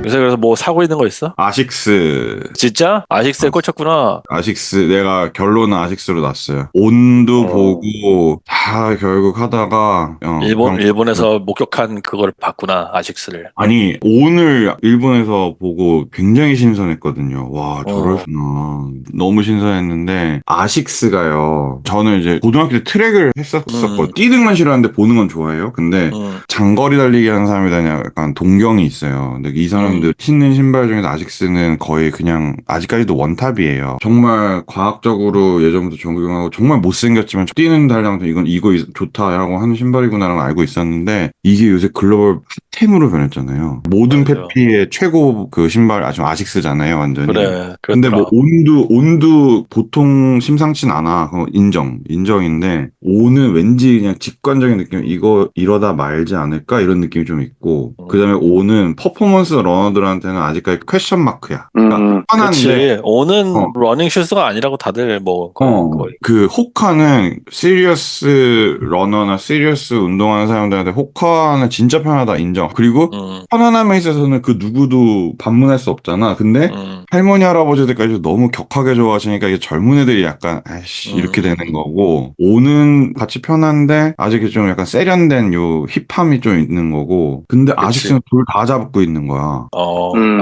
요새 그래서 뭐 사고 있는 거 있어? 아식스. 진짜? 아식스에 꽂혔구나. 아식스, 내가 결론은 아식스로 났어요. 온도 어, 보고 다 결국 하다가, 형, 일본에서 목격한 그걸 봤구나, 아식스를. 아니, 오늘 일본에서 보고 굉장히 신선했거든요. 와, 어, 저럴수나. 너무 신선했는데, 아식스가요. 저는 이제 고등학교 때 트랙을 음, 했었거든요. 뛰는 건 싫어하는데 보는 건 좋아해요. 근데 음, 장거리 달리기 하는 사람이다 약간 동경이 있어요. 근데 이 음, 사람들 신는 신발 중에서 아식스는 거의 그냥 아직까지도 원탑이에요. 정말 과학적으로 예전부터 적용하고 정말 못생겼지만 뛰는 달량도 이거 좋다라고 하는 신발이구나라고 알고 있었는데 이게 요새 글로벌 핫템으로 변했잖아요. 모든 맞아. 페피의 최고 그 신발 아주 아식스잖아요, 완전히. 그래, 근데 뭐 그렇더라. 온도 보통 심상치 않아. 그거 인정인데 오는 왠지 그냥 직관적인 느낌 이거 이러다 말지 않을까 이런 느낌이 좀 있고 그다음에 오는 퍼포먼스 러너들한테는 아직까지 퀘션 마크야. 그러니까 편한데 그렇지. 오는 러닝 슈즈가 아니라고 다들 뭐, 거의. 그 호카는 시리어스 러너나 시리어스 운동하는 사람들한테 호카는 진짜 편하다 인정. 그리고 음, 편안함에 있어서는 그 누구도 반문할 수 없잖아. 근데 음, 할머니 할아버지들까지 너무 격하게 좋아하시니까 이게 젊은 애들이 약간 아이씨 이렇게 되는 음. 거고 오는 같이 편한데 아직 좀 약간 세련된 요 힙함이 좀 있는 거고 근데 그치. 아식스는 둘 다 잡고 있는 거야.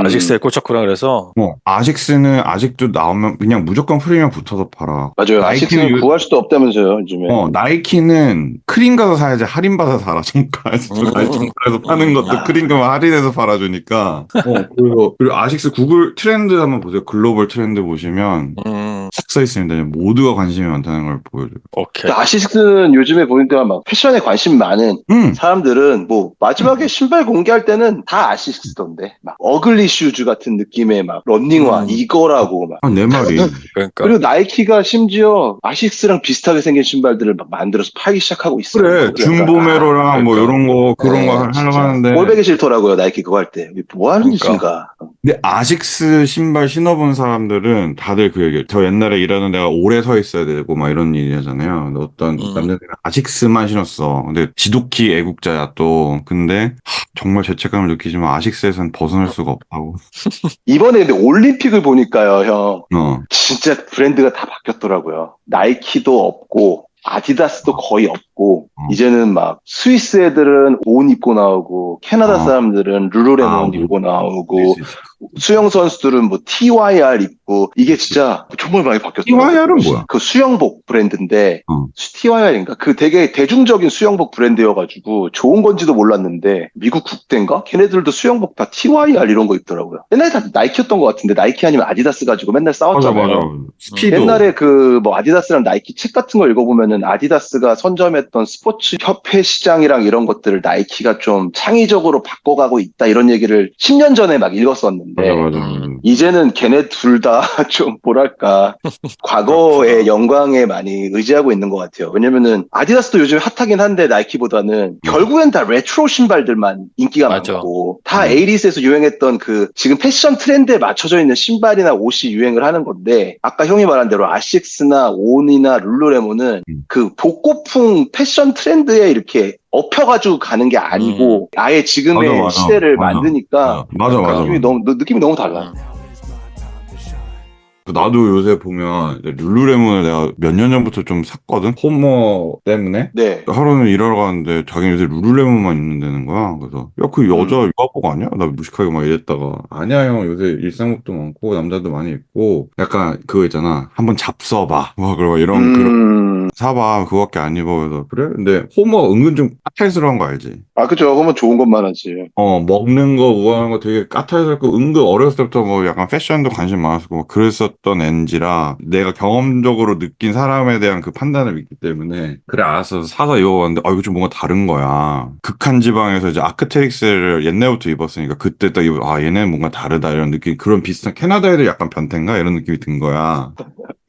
아식스에 꽂혔구나, 그래서. 아식스는 아직도 나오면 그냥 무조건 프리미엄 붙어서 팔아. 맞아요. 나이키는 아식스는 구할 수도 없다면서요, 요즘에. 나이키는 크림 가서 사야지 할인 받아서 살아. 음, 정가에서 파는 음, 것도 크림 가면 할인해서 팔아주니까. 그리고 아식스 구글 트렌드 한번 보세요. 글로벌 트렌드 보시면 음, 싹 써 있습니다. 모두가 관심이 많다는 걸 보여줘요. 오케이. 근데 아식스는 요즘에 보니까 막 패션에 관심 많은 음, 사람들은 뭐 마지막에 음, 신발 공개할 때는 다 아식스던데. 막 어글리 슈즈 같은 느낌의 막 런닝화 음, 이거라고 막. 내 말이. 그러니까. 그리고 나이키가 심지어 아식스랑 비슷하게 생긴 신발들을 막 만들어서 팔기 시작하고 있어. 그래, 약간 줌보메로랑 뭐 그러니까. 이런 거, 그런 거 하려고 진짜 하는데. 꼴보기 싫더라고요, 나이키 그거 할 때. 이게 뭐 하는 그러니까. 짓인가. 근데 아식스 신발 신어본 사람들은 다들 그 얘기해요. 저 옛날에 일하는 데가 오래 서 있어야 되고 막 이런 일이 하잖아요. 근데 어떤 음. 남자들은 아식스만 신었어. 근데 지독히 애국자야 또. 근데 정말 죄책감을 느끼지만 아식스에선 벗어날 수가 없다고. 이번에 근데 올림픽을 보니까요, 형. 어. 진짜 브랜드가 다 바뀌었더라고요. 나이키도 없고, 아디다스도 거의 없고, 어. 이제는 막 스위스 애들은 온 입고 나오고, 캐나다 어. 사람들은 아, 룰루레몬 오. 입고 스위스. 나오고, 수영 선수들은 뭐 TYR 입고, 이게 그치. 진짜 정말 많이 바뀌었더라고요. TYR은 뭐야? 그 수영복 브랜드인데, 어. TYR인가? 그 되게 대중적인 수영복 브랜드여가지고, 좋은 건지도 몰랐는데, 미국 국대인가? 걔네들도 수영복 다 TYR 이런 거 입더라고요. 옛날에 다 나이키였던 것 같은데, 나이키 아니면 아디다스 가지고 맨날 맞아, 맞아. 싸웠잖아요. 스피도. 옛날에 그 뭐 아디다스랑 나이키 책 같은 거 읽어보면은 아디다스가 선점했던 스포츠 협회 시장이랑 이런 것들을 나이키가 좀 창의적으로 바꿔가고 있다 이런 얘기를 10년 전에 막 맞아, 읽었었는데 맞아, 음. 맞아. 이제는 걔네 둘 다 좀 뭐랄까 과거의 그렇구나. 영광에 많이 의지하고 있는 것 같아요. 왜냐면은 아디다스도 요즘 핫하긴 한데 나이키보다는 어. 결국엔 다 레트로 신발들만 인기가 맞아. 많고 다 음. 80s에서 유행했던 그 지금 패션 트렌드에 맞춰져 있는 신발이나 옷이 유행을 하는 건데 아까 형이 말한 대로 아식스나 온이나 룰루레몬은 음. 그 복고풍 패션 트렌드에 이렇게 업혀가지고 가는 게 음, 아니고 아예 맞아, 지금의 맞아. 시대를 맞아. 만드니까 맞아, 맞아, 그러니까. 맞아. 느낌이 너무 달라요. 음, 나도 요새 보면 이제 룰루레몬을 내가 몇 년 전부터 좀 샀거든? 홈머 때문에? 네. 하루는 일하러 가는데 자기는 요새 룰루레몬만 입는다는 거야. 그래서 야, 그 여자 음. 유아복 아니야? 나 무식하게 막 이랬다가 아니야 형 요새 일상복도 많고 남자도 많이 입고 약간 그거 있잖아. 한번 잡숴봐. 뭐 그런 그런 음. 사봐. 그거밖에 안 입어. 그래서 그래? 근데 홈머 은근 좀 까탈스러운 거 알지? 아, 그죠. 그러면 좋은 것만 하지. 먹는 거, 우아한 거 되게 까탈스럽고, 은근 어렸을 때부터 뭐 약간 패션도 관심 많았고, 뭐 그랬었던 앤지라, 내가 경험적으로 느낀 사람에 대한 그 판단을 믿기 때문에, 그래, 알았어. 사서 입어봤는데, 이거 좀 뭔가 다른 거야. 극한 지방에서 이제 아크테릭스를 옛날부터 입었으니까, 그때 딱 얘네는 뭔가 다르다, 이런 느낌, 그런 비슷한, 캐나다 애들 약간 변태인가? 이런 느낌이 든 거야.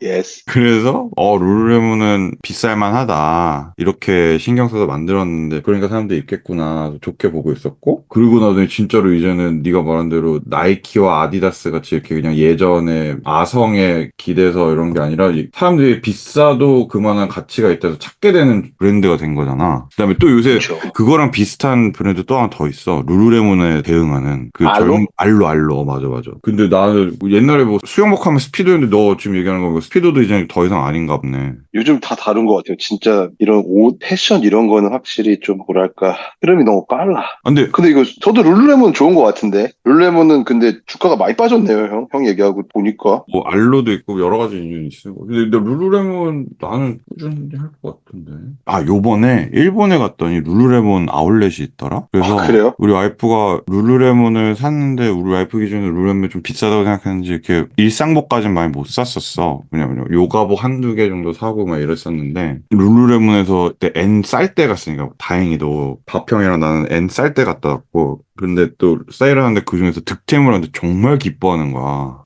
예스. 그래서 룰루레몬은 비쌀만 하다 이렇게 신경 써서 만들었는데 그러니까 사람들이 입겠구나 좋게 보고 있었고 그리고 나더니 진짜로 이제는 네가 말한 대로 나이키와 아디다스 같이 이렇게 그냥 예전에 감성에 기대서 이런 게 아니라 사람들이 비싸도 그만한 가치가 있다서 찾게 되는 브랜드가 된 거잖아. 그다음에 또 요새 그쵸. 그거랑 비슷한 브랜드 또 하나 더 있어. 룰루레몬에 대응하는 그 알로? 알로 맞아. 근데 나는 옛날에 뭐 수영복 하면 스피도였는데 너 지금 얘기하는 거 스피도도 이제 더 이상 아닌가 보네. 요즘 다 다른 것 같아요. 진짜 이런 옷, 패션 이런 거는 확실히 좀 뭐랄까 흐름이 너무 빨라. 근데 이거 저도 룰루레몬 좋은 것 같은데 룰루레몬은 근데 주가가 많이 빠졌네요, 형 얘기하고 보니까. 뭐 알로도 있고 여러 가지 인연이 있어요. 근데 룰루레몬 나는 꾸준히 할 것 같은데. 아 요번에 일본에 갔더니 룰루레몬 아울렛이 있더라. 그래서 그래요? 우리 와이프가 룰루레몬을 샀는데 우리 와이프 기준에 룰루레몬이 좀 비싸다고 생각했는지 이렇게 일상복까지는 많이 못 샀었어. 왜냐면 요가복 한두 개 정도 사고 막 이랬었는데 룰루레몬에서 그때 N 쌀 때 갔으니까 다행히도 밥형이랑 나는 N 쌀 때 갔다 왔고 근데 또 세일을 하는데 그중에서 득템을 하는데 정말 기뻐하는 거야.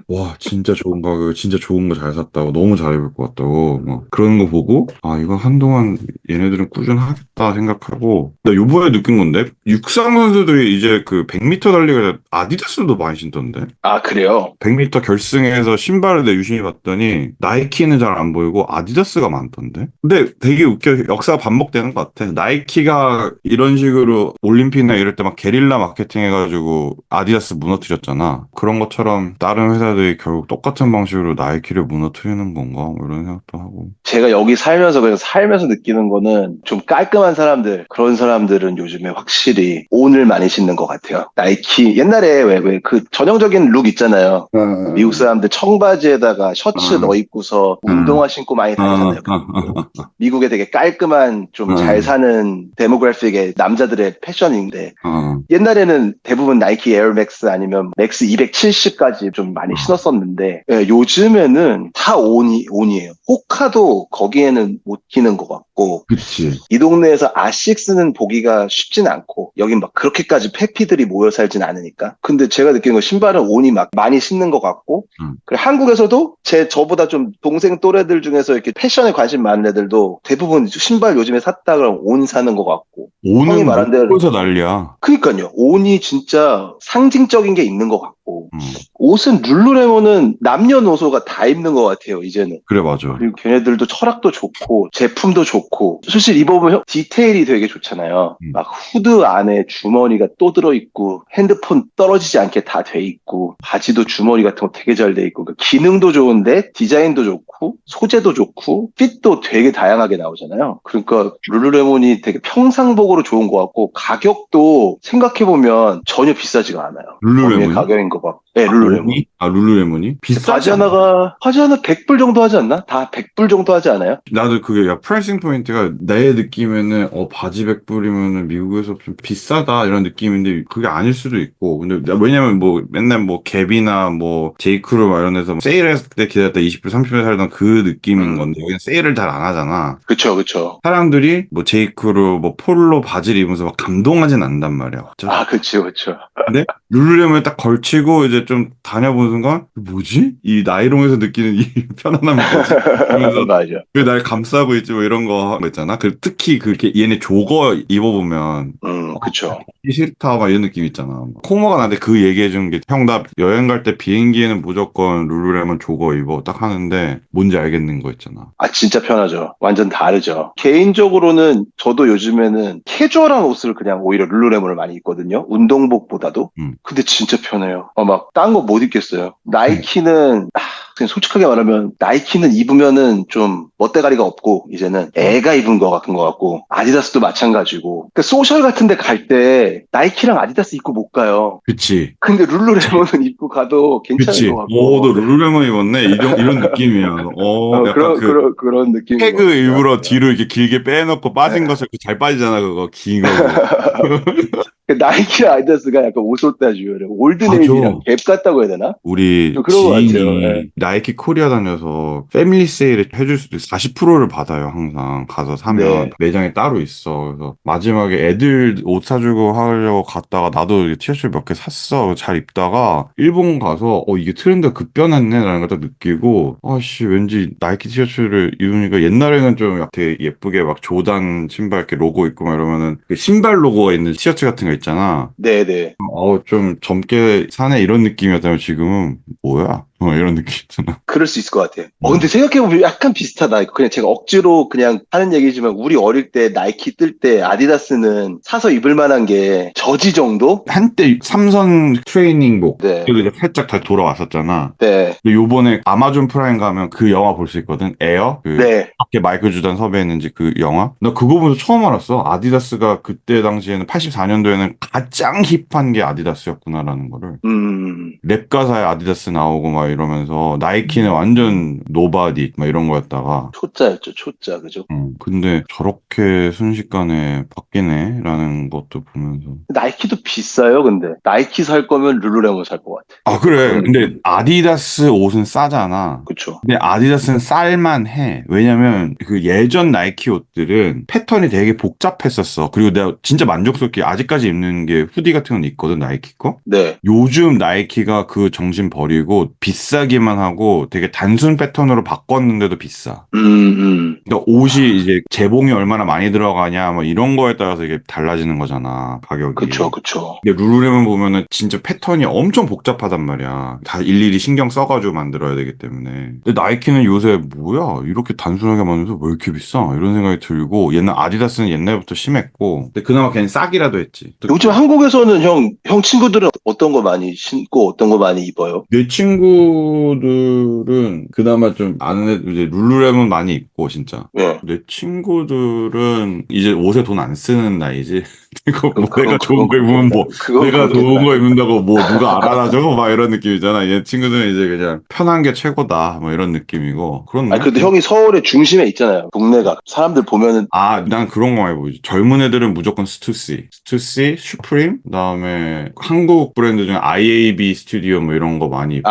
와 진짜 좋은 가격 진짜 좋은 거 잘 샀다고 너무 잘 입을 것 같다고 막 그러는 거 보고 아 이거 한동안 얘네들은 꾸준하겠다 생각하고 나 요번에 느낀 건데 육상 선수들이 이제 그 100m 달리기 아디다스도 많이 신던데 아, 그래요? 100m 결승에서 신발을 내 유심히 봤더니 나이키는 잘 안 보이고 아디다스가 많던데 근데 되게 웃겨 역사가 반복되는 것 같아 나이키가 이런 식으로 올림픽이나 이럴 때 막 게릴라 마케팅 해가지고 아디다스 무너뜨렸잖아 그런 것처럼 다른 회사들이 결국 똑같은 방식으로 나이키를 무너뜨리는 건가 뭐 이런 생각도 하고 제가 여기 살면서 그냥 살면서 느끼는 거는 좀 깔끔한 사람들 그런 사람들은 요즘에 확실히 온을 많이 신는 것 같아요. 나이키 옛날에 왜 그 전형적인 룩 있잖아요. 미국 사람들 청바지에다가 셔츠 넣어 입고서 운동화 신고 많이 다니잖아요. 미국의 되게 깔끔한 좀 잘 사는 데모그래픽의 남자들의 패션인데 옛날에는 대부분 나이키 에어맥스 아니면 맥스 270까지 좀 많이 신었었는데 예, 요즘에는 다 온이에요. 호카도 거기에는 못 끼는 것 같고 그치 이 동네에서 아식스는 보기가 쉽진 않고 여긴 막 그렇게까지 페피들이 모여 살진 않으니까 근데 제가 느끼는 건 신발은 온이 막 많이 신는 것 같고 그리고 한국에서도 저보다 좀 동생 또래들 중에서 이렇게 패션에 관심 많은 애들도 대부분 신발 요즘에 샀다 그러면 온 사는 것 같고 형이 오는 말한 대로 옷에서 난리야 그러니까요. 온이 진짜 상징적인 게 있는 것 같고 옷은 룰루레몬은 남녀노소가 다 입는 것 같아요. 이제는. 그래 맞아 그리고 걔네들도 철학도 좋고 제품도 좋고 사실 입어보면 디테일이 되게 좋잖아요. 막 후드 안에 주머니가 또 들어있고 핸드폰 떨어지지 않게 다 돼 있고 바지도 주머니 같은 거 되게 잘 돼 있고 그러니까 기능도 좋은데 디자인도 좋고 소재도 좋고 핏도 되게 다양하게 나오잖아요. 그러니까 룰루레몬이 되게 평상복으로 좋은 것 같고 가격도 생각해보면 전혀 비싸지가 않아요. 룰루레몬이? 가격인 것 같고. 네, 룰루레몬. 룰루레몬이? 바지 비싸지 않아? 하나 100불 정도 하지 않나? 다 100불 정도 하지 않아요? 나도 그게 야 프라이싱 포인트가 내 느낌에는 바지 100불이면은 미국에서 좀 비싸다 이런 느낌인데 그게 아닐 수도 있고 근데 왜냐면 뭐 맨날 뭐 갭이나 뭐 제이크루 마련해서 세일했을 때 기다렸다 20불 30불 살던 그 느낌인 건데 여기는 세일을 잘 안 하잖아. 그쵸. 사람들이 뭐 제이크루 뭐 폴로 바지를 입으면서 막 감동하진 않단 말이야. 아, 그쵸. 근데 룰루레몬에 딱 걸치고 이제 좀 다녀보는 순간 뭐지? 이 나이롱에서 느끼는 이 편안함이 뭐지? 그러면서 맞아. 왜 날 감싸고 있지 뭐 이런 거 있잖아. 그 특히 그렇게 얘네 조거 입어보면 그쵸. 이 싫다 막 이런 느낌 있잖아. 코모가 나한테 그 얘기해 준 게 형 나 여행 갈 때 비행기에는 무조건 룰루레몬 조거 입어 딱 하는데 뭔지 알겠는 거 있잖아. 아, 진짜 편하죠. 완전 다르죠. 개인적으로는 저도 요즘에는 캐주얼한 옷을 그냥 오히려 룰루레몬을 많이 입거든요. 운동복보다도. 근데 진짜 편해요. 막 딴 거 못 입겠어요. 나이키는 그냥 솔직하게 말하면 나이키는 입으면은 좀 멋대가리가 없고 이제는 애가 입은 거 같은 거 같고 아디다스도 마찬가지고 그러니까 소셜 같은 데 갈 때 나이키랑 아디다스 입고 못 가요. 그치. 근데 룰루레몬은 입고 가도 괜찮은 것 그치. 같고 너 룰루레몬 입었네? 이런 느낌이야. 약간 그런 느낌인 것 태그 같아요. 일부러 뒤로 이렇게 길게 빼놓고 빠진 것처럼 잘 빠지잖아, 그거. 긴 거. 나이키랑 아디다스가 약간 옷솔따주요. 맞아. 올드네이비랑 갭 같다고 해야 되나? 우리 좀 그런 것 같아요. 예. 지인이 나이키 코리아 다녀서 패밀리 세일을 해줄 수도 있어. 40%를 받아요, 항상. 가서 사면. 네. 매장에 따로 있어. 그래서 마지막에 애들 옷 사주고 하려고 갔다가 나도 티셔츠 몇 개 샀어. 잘 입다가 일본 가서 이게 트렌드가 급변했네 라는 걸 딱 느끼고 아씨 왠지 나이키 티셔츠를 입으니까 옛날에는 좀 되게 예쁘게 막 조단 신발 이렇게 로고 있고 막 이러면은 그 신발 로고가 있는 티셔츠 같은 거 있잖아. 네네. 좀 젊게 사네 이런 느낌이었다면 지금은 뭐야? 이런 느낌 있잖아. 그럴 수 있을 것 같아요. 근데 생각해보면 약간 비슷하다. 그냥 제가 억지로 그냥 하는 얘기지만 우리 어릴 때 나이키 뜰 때 아디다스는 사서 입을 만한 게 저지 정도? 한때 삼선 트레이닝복 네. 그리고 이제 살짝 다시 돌아왔었잖아. 네. 근데 요번에 아마존 프라임 가면 그 영화 볼 수 있거든. 에어? 네. 밖에 마이클 조던 섭외했는지 그 영화? 나 그거 보면서 처음 알았어. 아디다스가 그때 당시에는 84년도에는 가장 힙한 게 아디다스였구나라는 거를. 랩 가사에 아디다스 나오고 막 이러면서 나이키는 완전 노바디 막 이런 거였다가 초짜였죠, 초짜. 그죠? 근데 저렇게 순식간에 바뀌네 라는 것도 보면서 나이키도 비싸요, 근데. 나이키 살 거면 룰루레몬 살 것 같아. 아 그래. 근데 느낌. 아디다스 옷은 싸잖아. 그쵸. 근데 아디다스는 쌀만해. 왜냐면 그 예전 나이키 옷들은 패턴이 되게 복잡했었어. 그리고 내가 진짜 만족스럽게 아직까지 입는 게 후디 같은 건 있거든, 나이키 거. 네. 요즘 나이키가 그 정신 버리고 비싸기만 하고 되게 단순 패턴으로 바꿨는데도 비싸. 그러니까 옷이 이제 재봉이 얼마나 많이 들어가냐 뭐 이런 거에 따라서 이게 달라지는 거잖아, 가격이. 그쵸, 그쵸. 근데 룰루레몬 보면은 진짜 패턴이 엄청 복잡하단 말이야. 다 일일이 신경 써가지고 만들어야 되기 때문에. 근데 나이키는 요새 뭐야? 이렇게 단순하게 만들어서 왜 이렇게 비싸? 이런 생각이 들고 옛날 아디다스는 옛날부터 심했고 근데 그나마 걔는 싸기라도 했지. 요즘 한국에서는 형 친구들은 어떤 거 많이 신고 어떤 거 많이 입어요? 내 친구들은 그나마 좀 아는 애들 이제 룰루레몬 많이 입고 진짜. 예. 내 친구들은 이제 옷에 돈 안 쓰는 나이지. 이거 뭐 그건- 내가 좋은 거 입으면 뭐 그건 내가 그렇겠다. 좋은 거 입는다고 뭐 누가 알아놔줘 막 이런 느낌이잖아. 얘 친구들은 이제 그냥 편한 게 최고다 뭐 이런 느낌이고 그렇네. 아니, 그래도 형이 서울의 중심에 있잖아요. 동네가. 사람들 보면은, 아, 난 그런 거 많이 보이지. 젊은 애들은 무조건 스투시, 슈프림, 그다음에 한국 브랜드 중에 IAB 스튜디오 뭐 이런 거 많이 입고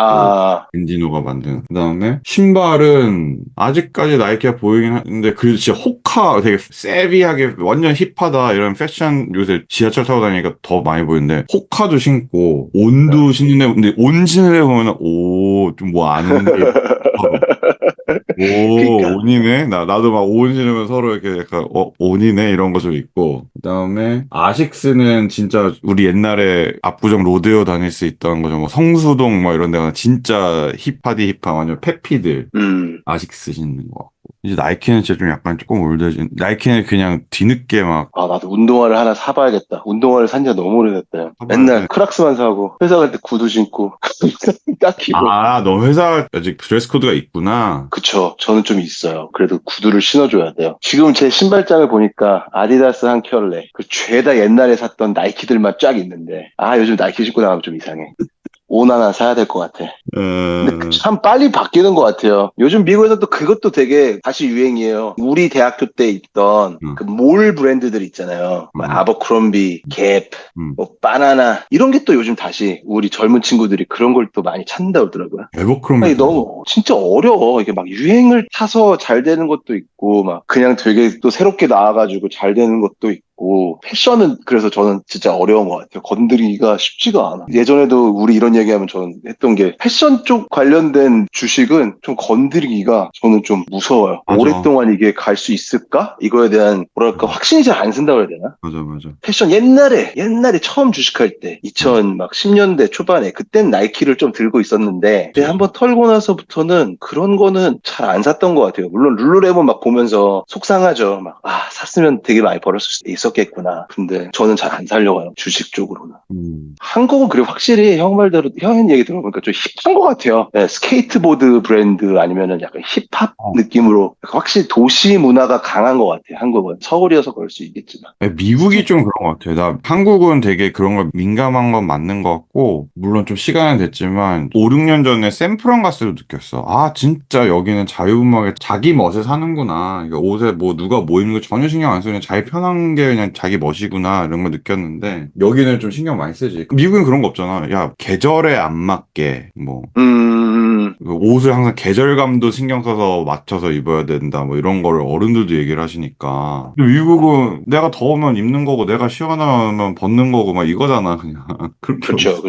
벤디노가 만든. 그다음에 신발은 아직까지 나이키가 보이긴 하는데 그 진짜 호카 되게 세비하게 완전 힙하다 이런 패션 요새 지하철 타고 다니니까 더 많이 보이는데 호카도 신고 온도 신는 애 근데 온 신는 애 보면 오 좀 뭐 아는 게 오, 그러니까. 온이네? 나도 막 온 신으면 서로 이렇게 약간, 온이네? 이런 거 좀 있고. 그 다음에, 아식스는 진짜 우리 옛날에 압구정 로데오 다닐 수 있던 거죠. 뭐 성수동 뭐 이런 데가 진짜 힙하디 힙한 완전 페피들. 아식스 신는 거 같고. 이제 나이키는 진짜 좀 약간 조금 올드해진. 나이키는 그냥 뒤늦게 막. 나도 운동화를 하나 사봐야겠다. 운동화를 산 지가 너무 오래됐다. 사봐야 맨날 돼. 크락스만 사고, 회사 갈 때 구두 신고, 딱히 뭐. 너 회사 아직 드레스 코드가 있구나. 그쵸. 저는 좀 있어요. 그래도 구두를 신어줘야 돼요. 지금 제 신발장을 보니까 아디다스 한 켤레, 그 죄다 옛날에 샀던 나이키들만 쫙 있는데, 요즘 나이키 신고 나가면 좀 이상해. 옷 하나 사야 될 것 같아. 근데 참 빨리 바뀌는 것 같아요. 요즘 미국에서 또 그것도 되게 다시 유행이에요. 우리 대학교 때 입던 그 몰 브랜드들 있잖아요. 뭐 아버크롬비, 갭, 뭐 바나나 이런 게 또 요즘 다시 우리 젊은 친구들이 그런 걸 또 많이 찾는다고 하더라고요. 에버크롬비. 너무 진짜 어려워. 이게 막 유행을 타서 잘 되는 것도 있고 막 그냥 되게 또 새롭게 나와가지고 잘 되는 것도 있고. 패션은 그래서 저는 진짜 어려운 것 같아요. 건드리기가 쉽지가 않아. 예전에도 우리 이런 얘기하면 저는 했던 게 패션 쪽 관련된 주식은 좀 건드리기가 저는 좀 무서워요. 맞아. 오랫동안 이게 갈 수 있을까? 이거에 대한 뭐랄까 확신이 잘 안 쓴다고 해야 되나? 맞아. 패션 옛날에 처음 주식할 때 2010년대 초반에 그땐 나이키를 좀 들고 있었는데 한번 털고 나서부터는 그런 거는 잘 안 샀던 것 같아요. 물론 룰루레몬 막 보면서 속상하죠. 막 샀으면 되게 많이 벌었을 수 있었겠구나. 근데 저는 잘 안 살려고 해요. 주식 쪽으로는. 한국은 그리고 확실히 형 말대로 형 얘기 들어보니까 좀 힙한 것 같아요. 네, 스케이트보드 브랜드 아니면은 약간 힙합 느낌으로 확실히 도시 문화가 강한 것 같아요. 한국은 서울이어서 그럴 수 있겠지만. 미국이 좀 그런 것 같아요. 나 한국은 되게 그런 걸 민감한 건 맞는 것 같고 물론 좀 시간은 됐지만 5, 6년 전에 샌프란 갔을 때 느꼈어. 진짜 여기는 자유분방하게 자기 멋에 사는구나. 그러니까 옷에 뭐 누가 뭐 입는 거 전혀 신경 안 쓰는 자기 편한 게 그냥 자기 멋이구나 이런 걸 느꼈는데 여기는 좀 신경 많이 쓰지. 미국은 그런 거 없잖아. 야 계절에 안 맞게 뭐 옷을 항상 계절감도 신경 써서 맞춰서 입어야 된다 뭐 이런 거를 어른들도 얘기를 하시니까. 근데 미국은 내가 더우면 입는 거고 내가 시원하면 벗는 거고 막 이거잖아 그냥. 그렇죠.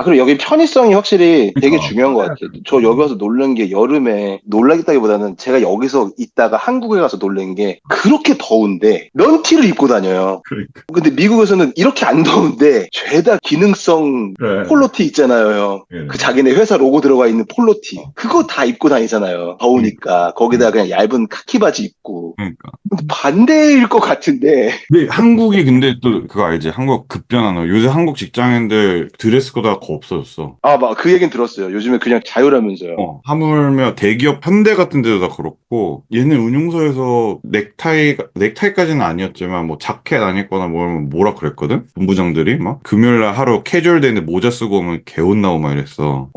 그리고 여기 편의성이 확실히 되게 그러니까. 중요한 것 같아요. 저 여기 와서 놀란 게 여름에 놀라겠다기보다는 제가 여기서 있다가 한국에 가서 놀란 게 그렇게 더운데 면티를 입고 다녀요. 그러니까. 근데 미국에서는 이렇게 안 더운데 죄다 기능성 그래. 폴로티 있잖아요, 형. 예. 그 자기네 회사 로고 들어가 있는 폴로티. 그거 다 입고 다니잖아요. 더우니까. 거기다 그냥 얇은 카키 바지 입고. 그러니까. 반대일 것 같은데. 근데 한국이 근데 또 그거 알지? 한국 급변하는 거. 요새 한국 직장인들 드레스 코드가 거의 없어졌어. 아, 막 그 얘기는 들었어요. 요즘에 그냥 자유라면서요. 하물며 대기업 현대 같은 데도 다 그렇고 얘는 운용소에서 넥타이까지는 아니었지만 뭐 자켓 안 입거나 뭐라 그랬거든? 본부장들이 막 금요일날 하루 캐주얼 데이인데 모자 쓰고 오면 개혼 나고 막 이랬어.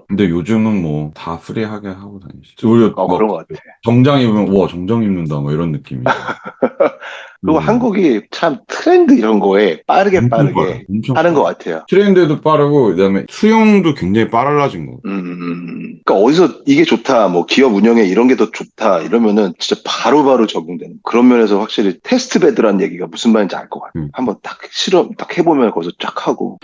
근데 요즘은 뭐 다 프리하게 하고 다니지. 오히려 막 그런 것 같아. 정장 입으면 와 정장 입는다 뭐 이런 느낌이야. 그리고 한국이 참 트렌드 이런 거에 빠르게 엄청 하는 것 빠르. 같아요. 트렌드도 빠르고 그다음에 수용도 굉장히 빨라진 거. 그러니까 어디서 이게 좋다, 뭐 기업 운영에 이런 게 더 좋다 이러면은 진짜 바로바로 적용되는 그런 면에서 확실히 테스트 베드라는 얘기가 무슨 말인지 알 것 같아요. 한번 딱 실험 딱 해보면 거기서 쫙 하고.